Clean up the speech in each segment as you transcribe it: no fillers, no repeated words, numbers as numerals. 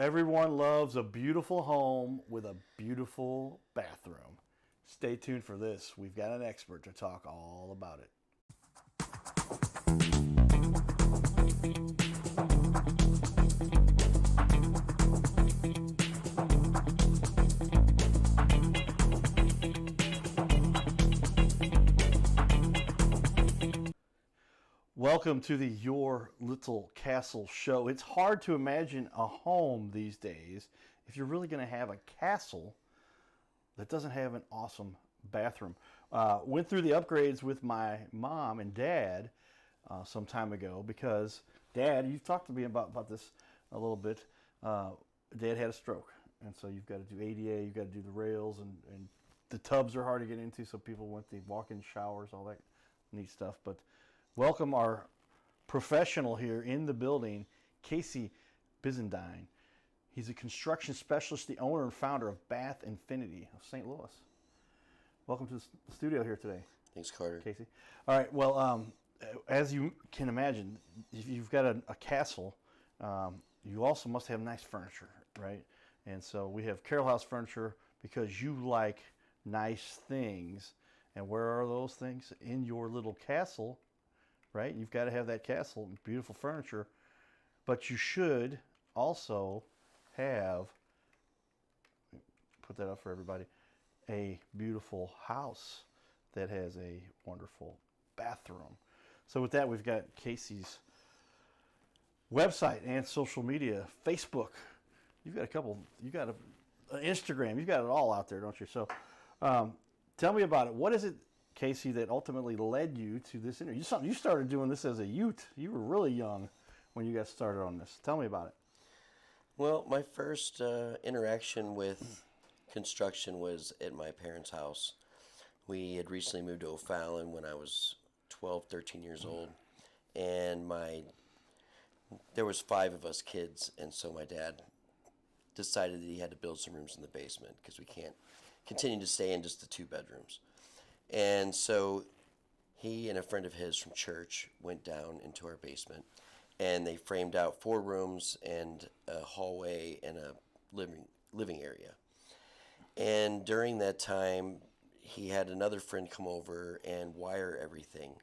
Everyone loves a beautiful home with a beautiful bathroom. Stay tuned for this. We've got an expert to talk all about it. Welcome to the Your Little Castle show. It's hard to imagine a home these days if you're really going to have a castle that doesn't have an awesome bathroom. Went through the upgrades with my mom and dad some time ago because, Dad, you've talked to me about this a little bit. Dad had a stroke, and so you've got to do ADA, you've got to do the rails, and the tubs are hard to get into, so people want the walk-in showers, all that neat stuff. But welcome our professional here in the building, Casey Brizendine. He's a construction specialist, the owner and founder of Bath Infinity of St. Louis. Welcome to the studio here today. Thanks, Carter. Casey. All right, well, as you can imagine, if you've got a castle, you also must have nice furniture, right? And so we have Carroll House furniture because you like nice things. And where are those things? In your little castle, right? You've got to have that castle, beautiful furniture. But you should also have, put that up for everybody, a beautiful house that has a wonderful bathroom. So with that, we've got Casey's website and social media, Facebook. You've got a couple, you got Instagram, you've got it all out there, don't you? So tell me about it. What is it, Casey, that ultimately led you to this interview? You started doing this as a youth. You were really young when you got started on this. Tell me about it. Well, my first interaction with construction was at my parents' house. We had recently moved to O'Fallon when I was 12, 13 years old. And there was 5 of us kids, and so my dad decided that he had to build some rooms in the basement because we can't continue to stay in just the 2 bedrooms. And so he and a friend of his from church went down into our basement, and they framed out 4 rooms and a hallway and a living area. And during that time, he had another friend come over and wire everything.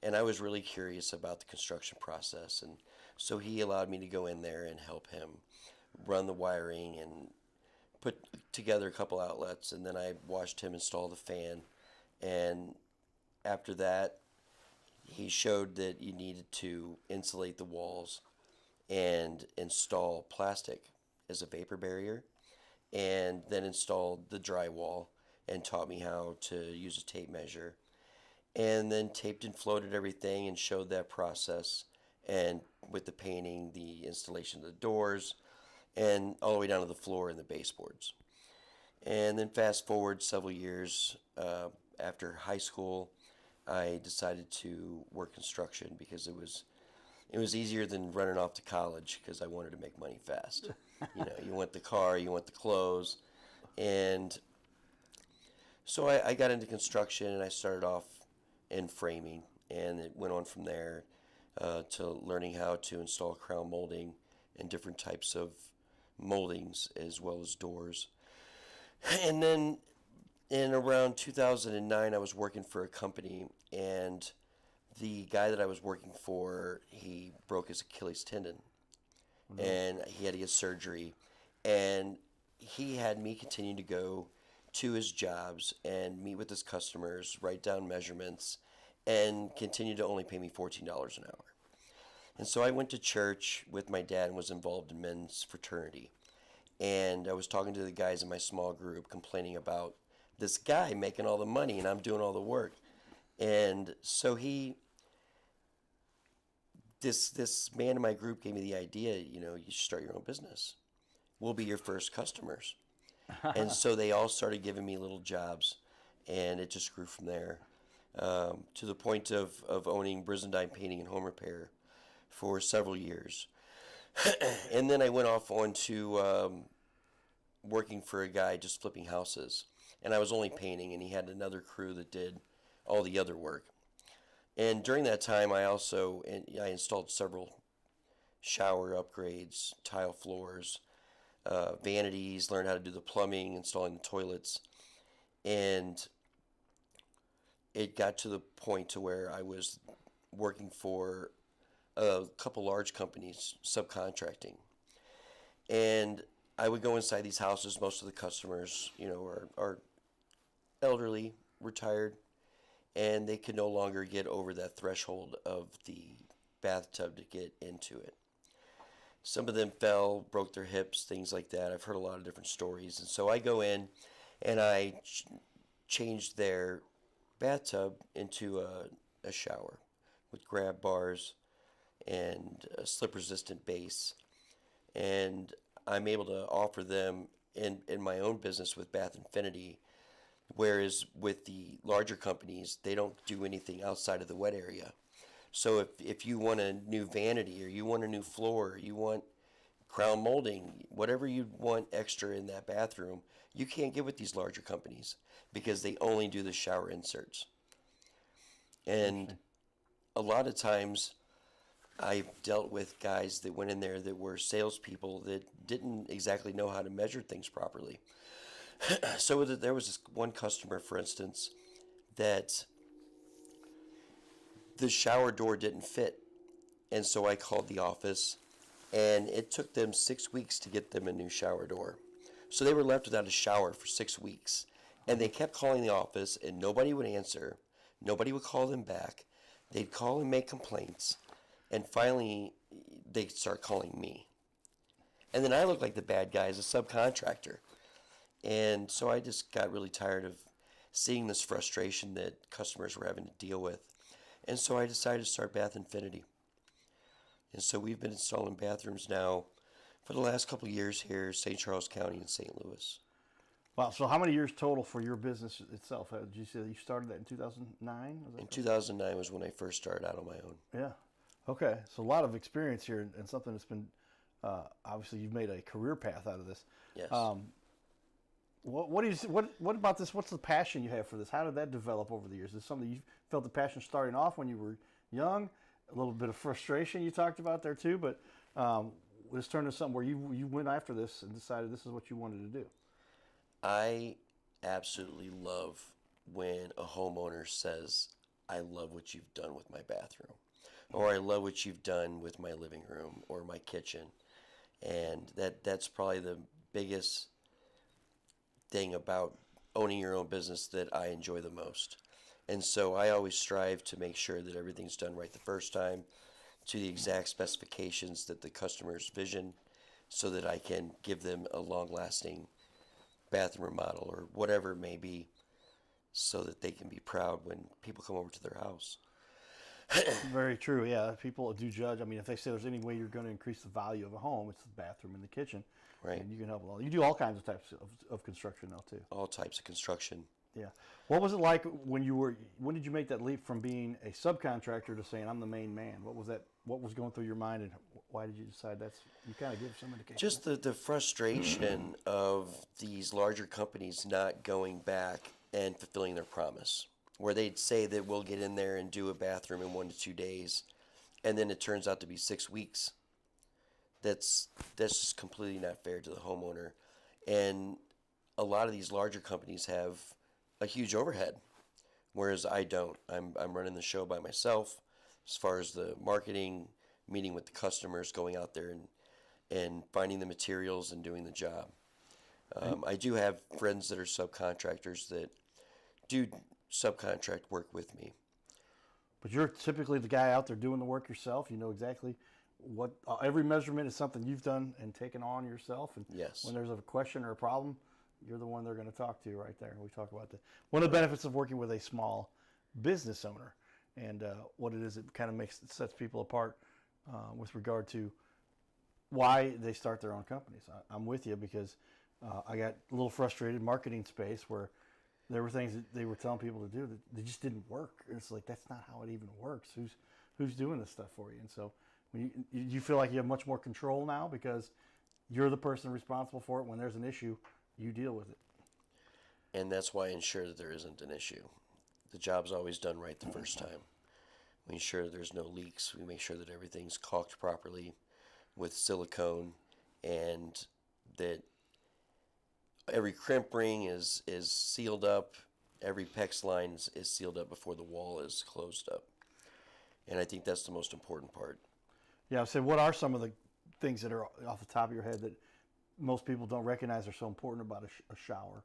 And I was really curious about the construction process, and so he allowed me to go in there and help him run the wiring and put together a couple outlets, and then I watched him install the fan. And after that, he showed that you needed to insulate the walls and install plastic as a vapor barrier, and then installed the drywall and taught me how to use a tape measure, and then taped and floated everything and showed that process, and with the painting, the installation of the doors, and all the way down to the floor and the baseboards. And then fast forward several years, after high school, I decided to work construction because it was easier than running off to college because I wanted to make money fast. You want the car, you want the clothes. And so I got into construction, and I started off in framing, and it went on from there to learning how to install crown molding and different types of moldings as well as doors. And then in around 2009, I was working for a company, and the guy that I was working for, he broke his Achilles tendon, and he had to get surgery, and he had me continue to go to his jobs and meet with his customers, write down measurements, and continue to only pay me $14 an hour. And so I went to church with my dad and was involved in men's fraternity, and I was talking to the guys in my small group complaining about this guy making all the money and I'm doing all the work. And so this man in my group gave me the idea, you should start your own business. We'll be your first customers. And so they all started giving me little jobs, and it just grew from there, to the point of owning Brizendine Painting and Home Repair for several years. And then I went off on to working for a guy just flipping houses. And I was only painting, and he had another crew that did all the other work. And during that time, I installed several shower upgrades, tile floors, vanities, learned how to do the plumbing, installing the toilets, and it got to the point to where I was working for a couple large companies, subcontracting, and I would go inside these houses. Most of the customers, are elderly, retired, and they could no longer get over that threshold of the bathtub to get into it. Some of them fell, broke their hips, things like that. I've heard a lot of different stories. And so I go in and I changed their bathtub into a shower with grab bars and a slip resistant base. And I'm able to offer them in my own business with Bath Infinity. Whereas with the larger companies, they don't do anything outside of the wet area. So if you want a new vanity, or you want a new floor, or you want crown molding, whatever you want extra in that bathroom, you can't get with these larger companies because they only do the shower inserts. And a lot of times I've dealt with guys that went in there that were salespeople that didn't exactly know how to measure things properly. So there was this one customer, for instance, that the shower door didn't fit. And so I called the office, and it took them 6 weeks to get them a new shower door. So they were left without a shower for 6 weeks. And they kept calling the office, and nobody would answer. Nobody would call them back. They'd call and make complaints. And finally, they'd start calling me. And then I looked like the bad guy as a subcontractor. And so I just got really tired of seeing this frustration that customers were having to deal with. And so I decided to start Bath Infinity. And so we've been installing bathrooms now for the last couple of years here, St. Charles County and St. Louis. Wow. So how many years total for your business itself? Did you say you started that in 2009? In 2009 was when I first started out on my own. Yeah. Okay. So a lot of experience here, and something that's been, obviously you've made a career path out of this. Yes. What about this? What's the passion you have for this? How did that develop over the years? Is this something you felt the passion starting off when you were young? A little bit of frustration you talked about there too, but this turned into something where you went after this and decided this is what you wanted to do. I absolutely love when a homeowner says, I love what you've done with my bathroom, or I love what you've done with my living room or my kitchen. And that's probably the biggest thing about owning your own business that I enjoy the most. And so I always strive to make sure that everything's done right the first time, to the exact specifications that the customer's vision, so that I can give them a long-lasting bathroom remodel or whatever it may be, so that they can be proud when people come over to their house. Very true. Yeah, people do judge. I mean, if they say there's any way you're going to increase the value of a home, it's the bathroom and the kitchen. Right. And you can help a lot. You do all kinds of types of construction now too. All types of construction. Yeah. What was it like when did you make that leap from being a subcontractor to saying I'm the main man? What was that? What was going through your mind, and why did you decide you kind of give some indication? Just the frustration of these larger companies not going back and fulfilling their promise, where they'd say that we'll get in there and do a bathroom in 1 to 2 days, and then it turns out to be 6 weeks. That's just completely not fair to the homeowner. And a lot of these larger companies have a huge overhead, whereas I don't. I'm running the show by myself as far as the marketing, meeting with the customers, going out there and finding the materials and doing the job. I do have friends that are subcontractors that do subcontract work with me. But you're typically the guy out there doing the work yourself. You know exactly what every measurement is something you've done and taken on yourself. And Yes. when there's a question or a problem, you're the one they're going to talk to right there. We talk about that. One of the benefits of working with a small business owner, and what it is, it kind of sets people apart with regard to why they start their own companies. I'm with you because I got a little frustrated in marketing space where there were things that they were telling people to do that they just didn't work. It's like, that's not how it even works. Who's doing this stuff for you? And so when you feel like you have much more control now because you're the person responsible for it. When there's an issue, you deal with it. And that's why I ensure that there isn't an issue. The job's always done right the first time. We ensure there's no leaks. We make sure that everything's caulked properly with silicone, and that every crimp ring is sealed up, every PEX line is sealed up before the wall is closed up. And I think that's the most important part. Yeah, so what are some of the things that are off the top of your head that most people don't recognize are so important about a shower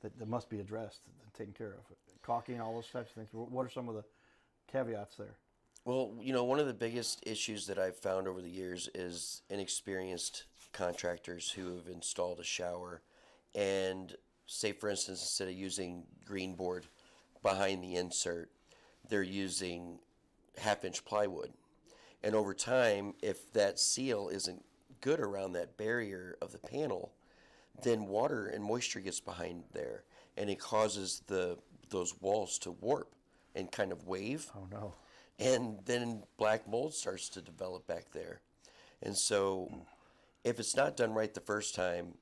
that must be addressed and taken care of? Caulking, all those types of things. What are some of the caveats there? Well, one of the biggest issues that I've found over the years is inexperienced contractors who have installed a shower and, say, for instance, instead of using green board behind the insert, they're using half-inch plywood. And over time, if that seal isn't good around that barrier of the panel, then water and moisture gets behind there, and it causes those walls to warp and kind of wave. Oh, no. And then black mold starts to develop back there. And so if it's not done right the first time,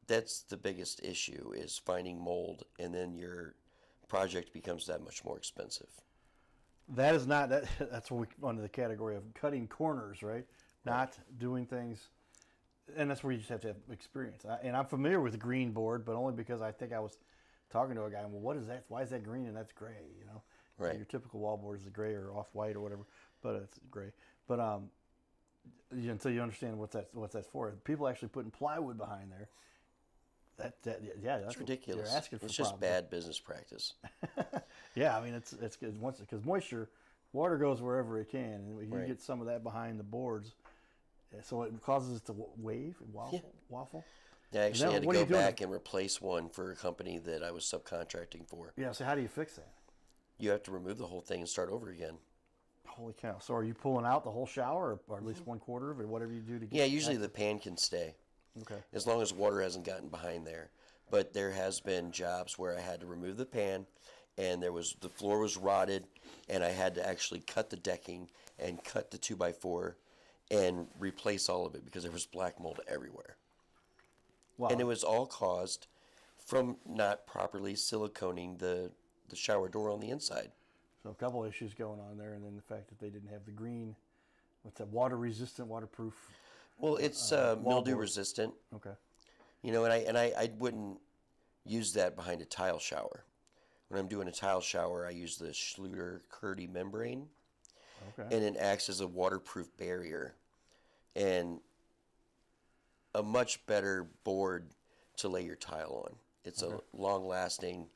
that's the biggest issue, is finding mold, and then your project becomes that much more expensive. That is not, that's what we under the category of cutting corners, right? Not doing things, and that's where you just have to have experience. And I'm familiar with the green board, but only because I think I was talking to a guy, well, what is that? Why is that green and that's gray, Right. Your typical wallboard is gray or off-white or whatever, but it's gray. But until you understand what that's for, people actually putting plywood behind there. That's ridiculous. You're asking for it's just problems. bad business practice. Yeah, I mean it's good once because moisture, water goes wherever it can, and you Right. get some of that behind the boards, so it causes it to wave and waffle. I actually had to what are go you doing? back and replace one for a company that I was subcontracting for. Yeah. So how do you fix that? You have to remove the whole thing and start over again. Holy cow! So are you pulling out the whole shower, or at least 1/4 of it, whatever you do to get? Yeah, usually the pan can stay. Okay. As long as water hasn't gotten behind there. But there has been jobs where I had to remove the pan, and the floor was rotted, and I had to actually cut the decking and cut the 2x4 and replace all of it because there was black mold everywhere. Wow. And it was all caused from not properly siliconing the shower door on the inside. So a couple issues going on there, and then the fact that they didn't have the green, what's that, water-resistant, waterproof. Well, it's mildew resistant. Okay. And I wouldn't use that behind a tile shower. When I'm doing a tile shower, I use the Schluter-Curdy membrane, Okay. and it acts as a waterproof barrier, and a much better board to lay your tile on. It's a long-lasting,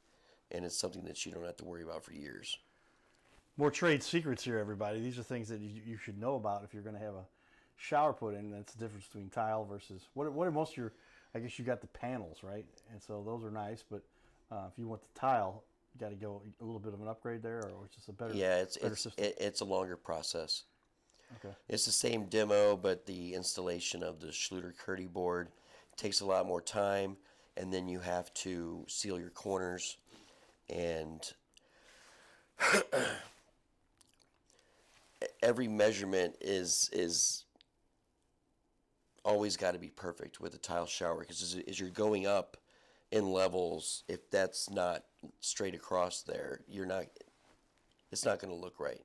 and it's something that you don't have to worry about for years. More trade secrets here, everybody. These are things that you should know about if you're going to have a shower put in. That's the difference between tile versus what are most of your. I guess you got the panels, right? And so those are nice, but if you want the tile, you got to go a little bit of an upgrade there, or it's just a better. Yeah, better system. it's a longer process. Okay. It's the same demo, but the installation of the Schluter-Curdy board takes a lot more time, and then you have to seal your corners, and every measurement is always got to be perfect with a tile shower, because as you're going up in levels, if that's not straight across there, it's not going to look right.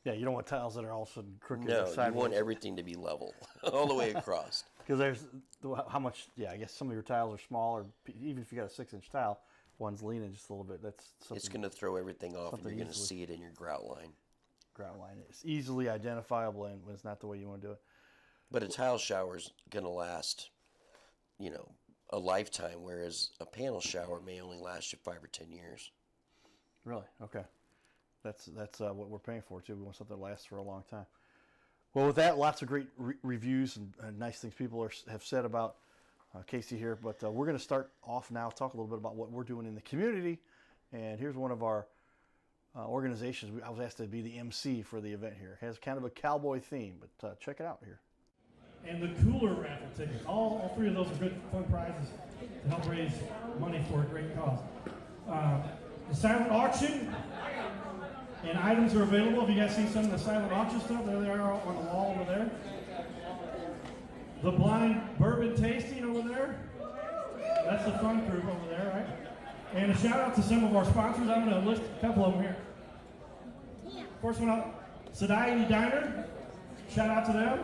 Yeah, you don't want tiles that are all of a sudden crooked. No, or you sideways. want everything to be level all the way across. Because there's how much. Yeah, I guess some of your tiles are small, or even if you got a 6-inch tile, one's leaning just a little bit. That's something. It's going to throw everything off, and you're going to easily. see it in your grout line. Grout line. It's easily identifiable, and it's not the way you want to do it. But a tile shower's going to last, a lifetime, whereas a panel shower may only last you 5 or 10 years. Really? Okay. That's what we're paying for too. We want something that lasts for a long time. Well, with that, lots of great reviews and nice things people have said about Casey here. But we're going to start off now, talk a little bit about what we're doing in the community. And here's one of our organizations. I was asked to be the MC for the event here. It has kind of a cowboy theme, but check it out here. And the cooler raffle tickets. All three of those are good, fun prizes to help raise money for a great cause. The silent auction and items are available. If you guys see some of the silent auction stuff, there they are on the wall over there. The blind bourbon tasting over there. That's the fun group over there, right? And a shout out to some of our sponsors. I'm going to list a couple of them here. First one up, Satiety Diner. Shout out to them.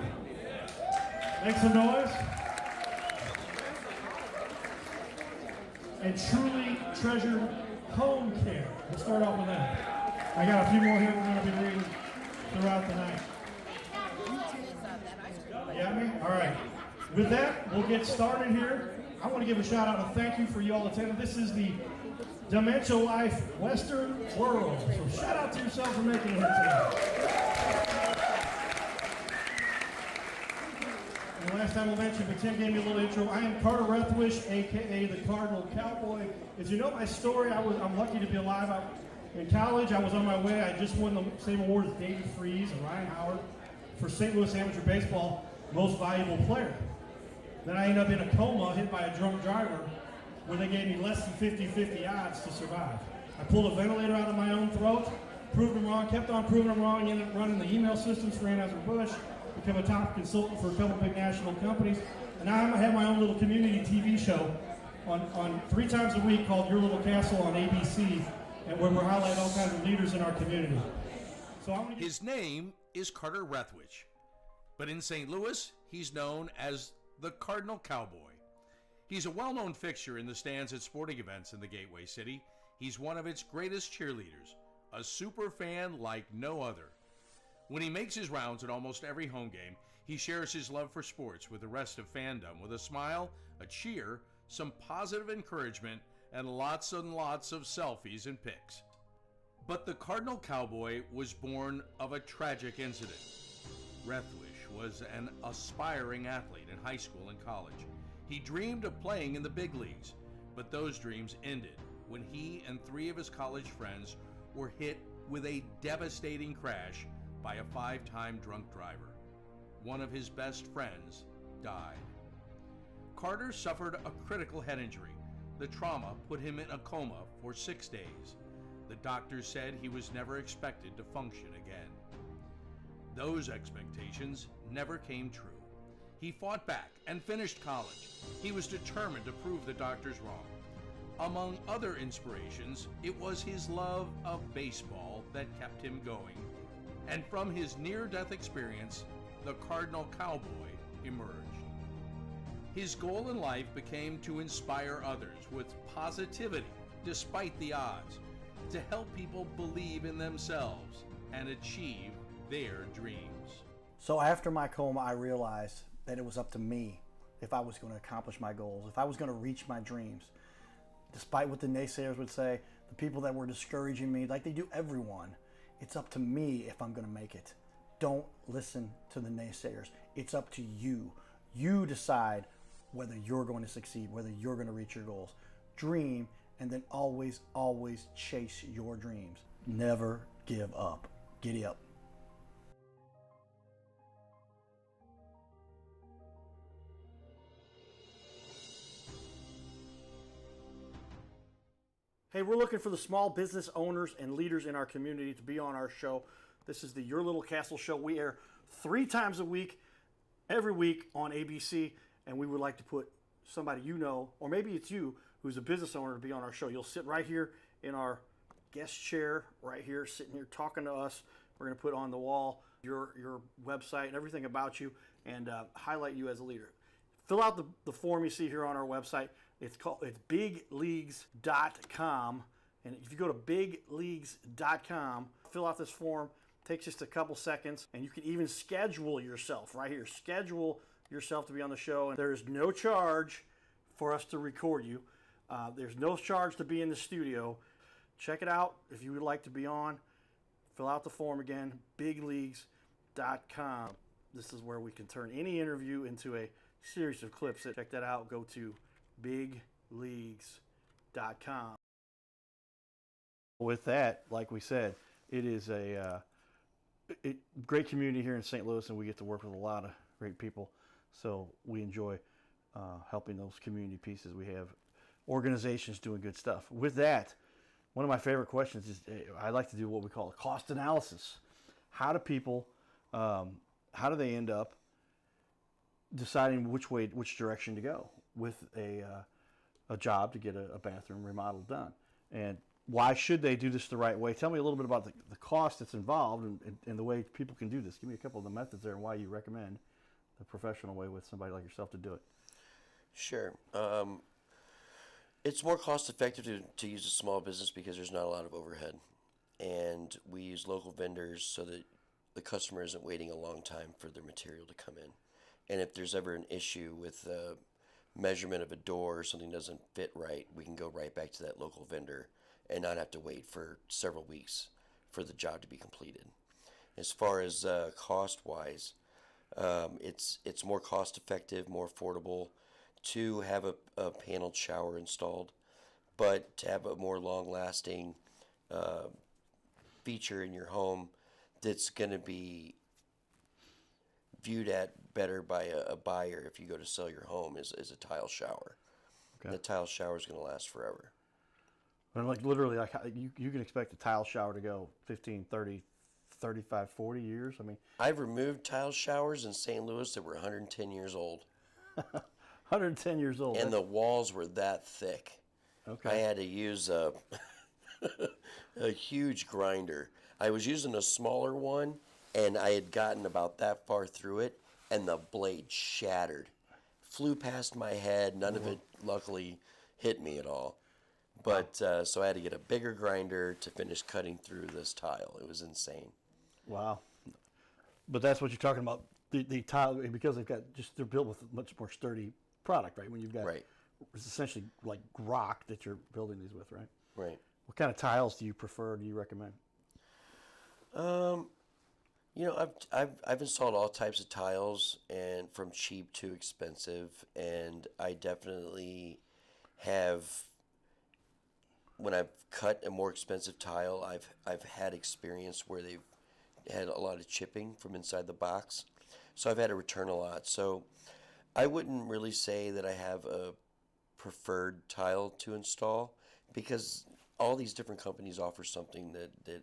Make some noise. and truly treasured home care. We'll start off with that. I got a few more here we're going to be reading throughout the night. You got me? All right. With that, we'll get started here. I want to give a shout out and thank you for you all attending. This is the Dementia Life Western World. So shout out to yourself for making it here tonight. And last time I mentioned, but Tim gave me a little intro. I am Carter Rethwish, aka the Cardinal Cowboy. As you know my story, I'm lucky to be alive. In college, I was on my way. I just won the same award as Davey Freeze and Ryan Howard for St. Louis Amateur Baseball Most Valuable Player. Then I ended up in a coma, hit by a drunk driver, where they gave me less than 50-50 odds to survive. I pulled a ventilator out of my own throat, proved them wrong, kept on proving them wrong, ended up running the email systems for Anheuser-Busch, became a top consultant for a couple big national companies, and now I have my own little community TV show on 3 times a week called Your Little Castle on ABC, and where we highlight all kinds of leaders in our community. His name is Carter Rethwish, but in St. Louis, he's known as the Cardinal Cowboy. He's a well-known fixture in the stands at sporting events in the Gateway City. He's one of its greatest cheerleaders, a super fan like no other. When he makes his rounds at almost every home game, he shares his love for sports with the rest of fandom with a smile, a cheer, some positive encouragement, and lots of selfies and pics. But the Cardinal Cowboy was born of a tragic incident. Rethwish was an aspiring athlete in high school and college. He dreamed of playing in the big leagues, but those dreams ended when he and 3 of his college friends were hit with a devastating crash by a 5-time drunk driver. One of his best friends died. Carter suffered a critical head injury. The trauma put him in a coma for 6 days. The doctors said he was never expected to function again. Those expectations never came true. He fought back and finished college. He was determined to prove the doctors wrong. Among other inspirations, it was his love of baseball that kept him going. And from his near-death experience, the Cardinal Cowboy emerged. His goal in life became to inspire others with positivity despite the odds, to help people believe in themselves and achieve their dreams. So after my coma, I realized that it was up to me if I was going to accomplish my goals, if I was going to reach my dreams. Despite what the naysayers would say, the people that were discouraging me, like they do everyone, it's up to me if I'm going to make it. Don't listen to the naysayers. It's up to you. You decide whether you're going to succeed, whether you're going to reach your goals. Dream, and then always, always chase your dreams. Never give up. Giddy up. Hey, we're looking for the small business owners and leaders in our community to be on our show. This is the Your Little Castle show. We air 3 times a week, every week on ABC, and we would like to put somebody you know, or maybe it's you, who's a business owner to be on our show. You'll sit right here in our guest chair, right here, sitting here talking to us. We're going to put on the wall your website and everything about you and highlight you as a leader. Fill out the form you see here on our website. It's bigleagues.com, and if you go to bigleagues.com, fill out this form. It takes just a couple seconds, and you can even schedule yourself right here. Schedule yourself to be on the show, and there is no charge for us to record you. There's no charge to be in the studio. Check it out if you would like to be on. Fill out the form again, bigleagues.com. This is where we can turn any interview into a series of clips. Check that out. Go to bigleagues.com. With that, like we said, it is a great community here in St. Louis, and we get to work with a lot of great people. So we enjoy helping those community pieces. We have organizations doing good stuff. With that, one of my favorite questions is I like to do what we call a cost analysis. How do people, how do they end up deciding which direction to go with a job to get a bathroom remodeled done? And why should they do this the right way? Tell me a little bit about the cost that's involved and the way people can do this. Give me a couple of the methods there and why you recommend the professional way with somebody like yourself to do it. Sure. It's more cost effective to use a small business because there's not a lot of overhead. And we use local vendors so that the customer isn't waiting a long time for their material to come in. And if there's ever an issue with the measurement of a door or something doesn't fit right, we can go right back to that local vendor and not have to wait for several weeks for the job to be completed. As far as cost wise, it's more cost effective, more affordable to have a paneled shower installed, but to have a more long lasting feature in your home that's going to be viewed at better by a buyer if you go to sell your home is a tile shower. Okay. The tile shower is going to last forever. And like literally, like you can expect a tile shower to go 15, 30, 35, 40 years. I mean, I've removed tile showers in St. Louis that were 110 years old. 110 years old. And the walls were that thick. Okay. I had to use a huge grinder. I was using a smaller one, and I had gotten about that far through it, and the blade shattered. Flew past my head. None of it, luckily, hit me at all. But so I had to get a bigger grinder to finish cutting through this tile. It was insane. Wow. But that's what you're talking about. The tile, because they're built with a much more sturdy product, right? When you've got, Right. It's essentially like rock that you're building these with, right? Right. What kind of tiles do you prefer? Do you recommend? I've installed all types of tiles, and from cheap to expensive, and I definitely have. When I've cut a more expensive tile, I've had experience where they've had a lot of chipping from inside the box, so I've had to return a lot. So I wouldn't really say that I have a preferred tile to install because all these different companies offer something that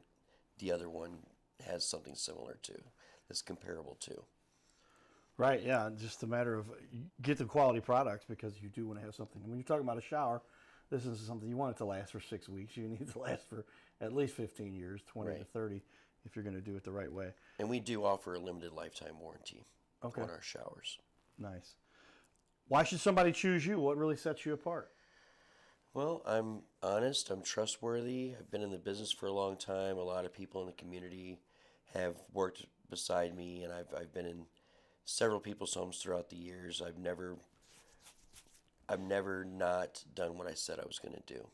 the other one has something similar to, that's comparable to. Right, yeah, just a matter of get the quality products because you do want to have something. When you're talking about a shower, this is something you want it to last for 6 weeks. You need it to last for at least 15 years, 20 to Right. 30, if you're going to do it the right way. And we do offer a limited lifetime warranty Okay. on our showers. Nice. Why should somebody choose you? What really sets you apart? Well, I'm honest, I'm trustworthy. I've been in the business for a long time. A lot of people in the community have worked beside me, and I've been in several people's homes throughout the years. I've never not done what I said I was going to do.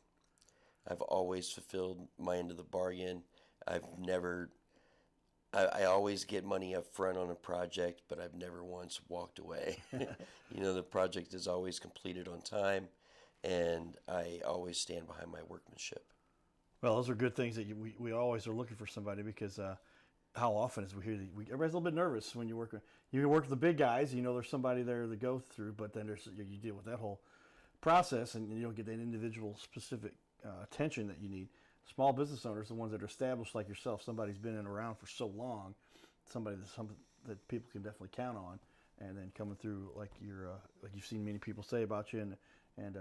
I've always fulfilled my end of the bargain. I always get money up front on a project, but I've never once walked away. The project is always completed on time, and I always stand behind my workmanship. Well, those are good things that we always are looking for somebody because how often is we hear everybody's a little bit nervous when you work with the big guys. There's somebody there to go through, but then you deal with that whole process and you don't get that individual specific attention that you need. Small business owners, the ones that are established like yourself, somebody's been in around for so long, somebody that people can definitely count on, and then coming through like you've seen many people say about you, and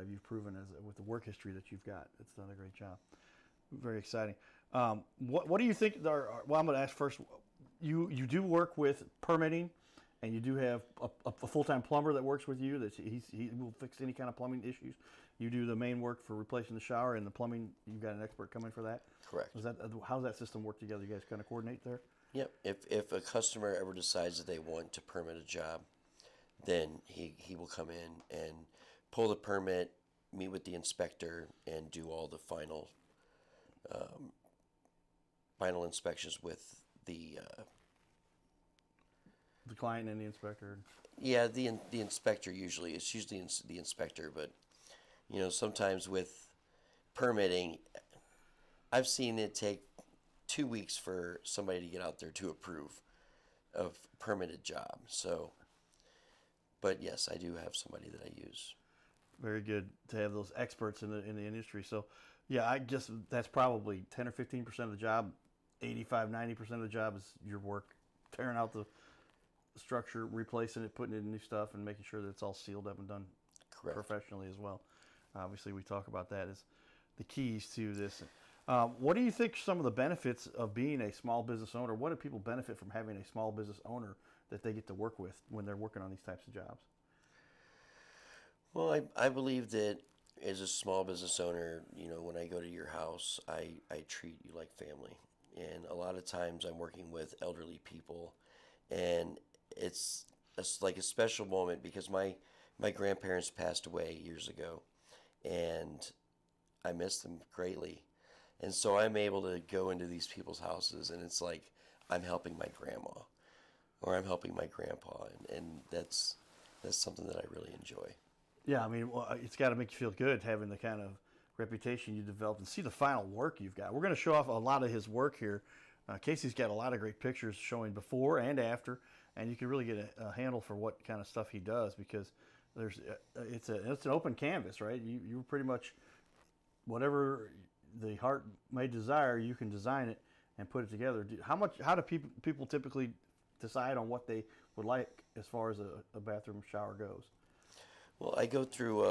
you've proven with the work history that you've got. It's done a great job. Very exciting. What do you think? Well, I'm going to ask first. You do work with permitting, and you do have a full-time plumber that works with you. That he will fix any kind of plumbing issues. You do the main work for replacing the shower and the plumbing. You've got an expert coming for that. Correct. How does that system work together? You guys kind of coordinate there. Yep. If a customer ever decides that they want to permit a job, then he will come in and pull the permit, meet with the inspector, and do all the final inspections with the client and the inspector. Yeah, the inspector usually. It's usually the inspector, but sometimes with permitting, I've seen it take 2 weeks for somebody to get out there to approve of permitted job. So, but yes, I do have somebody that I use. Very good to have those experts in the industry. So, yeah, I guess that's probably 10 or 15% of the job. 85, 90% of the job is your work, tearing out the structure, replacing it, putting it in new stuff, and making sure that it's all sealed up and done Correct. Professionally as well. Obviously, we talk about that as the keys to this. What do you think some of the benefits of being a small business owner? What do people benefit from having a small business owner that they get to work with when they're working on these types of jobs? Well, I believe that as a small business owner, when I go to your house, I treat you like family. And a lot of times I'm working with elderly people, and it's like a special moment because my grandparents passed away years ago, and I miss them greatly. And so I'm able to go into these people's houses, and it's like I'm helping my grandma or I'm helping my grandpa, and that's something that I really enjoy. Yeah, I mean, well, it's got to make you feel good having the kind of reputation you developed and see the final work you've got. We're going to show off a lot of his work here. Casey's got a lot of great pictures showing before and after, and you can really get a handle for what kind of stuff he does because it's an open canvas, right? You pretty much whatever the heart may desire, you can design it and put it together. How do people typically decide on what they would like as far as a bathroom shower goes? Well, I go through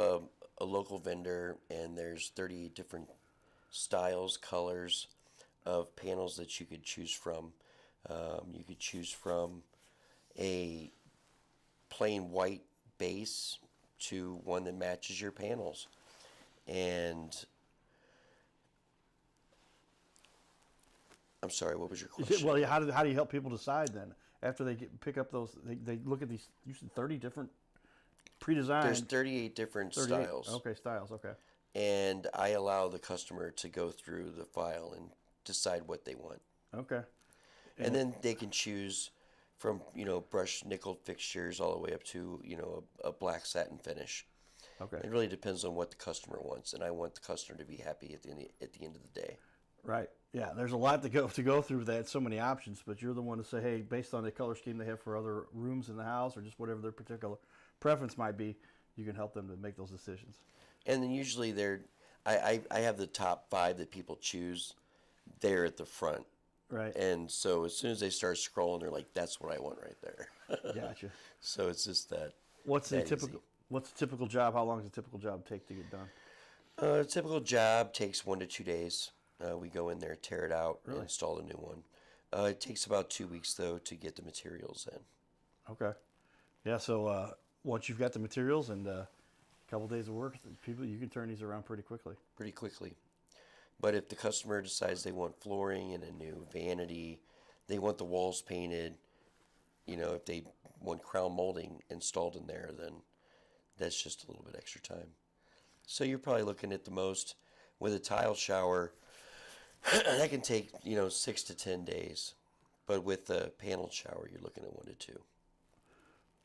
a local vendor, and there's 38 different styles, colors of panels that you could choose from. You could choose from a plain white base to one that matches your panels. And I'm sorry, what was your question? Well, how do you help people decide then? After they pick up those, they look at these, you said 30 different pre-designed. There's 38 different 38. styles. Okay, styles, okay. And I allow the customer to go through the file and decide what they want. Okay. And then they can choose from, brushed nickel fixtures all the way up to, a black satin finish. Okay. It really depends on what the customer wants, and I want the customer to be happy at the end of the day. Right. Yeah, there's a lot to go through that, so many options, but you're the one to say, hey, based on the color scheme they have for other rooms in the house or just whatever their particular preference might be, you can help them to make those decisions. And then usually I have the top 5 that people choose there at the front. Right. And so as soon as they start scrolling, they're like, that's what I want right there. Gotcha. So it's just that. What's the easy. typical job? How long does a typical job take to get done? A typical job takes 1 to 2 days. We go in there, tear it out, Really? and install a new one. It takes about 2 weeks, though, to get the materials in. Okay. Yeah, so once you've got the materials and a couple days of work, you can turn these around pretty quickly. Pretty quickly. But if the customer decides they want flooring and a new vanity, they want the walls painted, if they want crown molding installed in there, then that's just a little bit extra time. So you're probably looking at the most, with a tile shower, that can take, 6 to 10 days. But with a panel shower, you're looking at 1 to 2.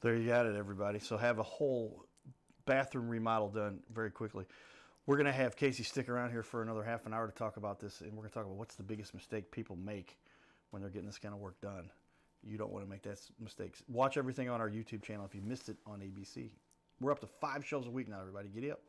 There you got it, everybody. So have a whole bathroom remodel done very quickly. We're going to have Casey stick around here for another half an hour to talk about this, and we're going to talk about what's the biggest mistake people make when they're getting this kind of work done. You don't want to make that mistake. Watch everything on our YouTube channel if you missed it on ABC. We're up to 5 shows a week now, everybody. Giddy up.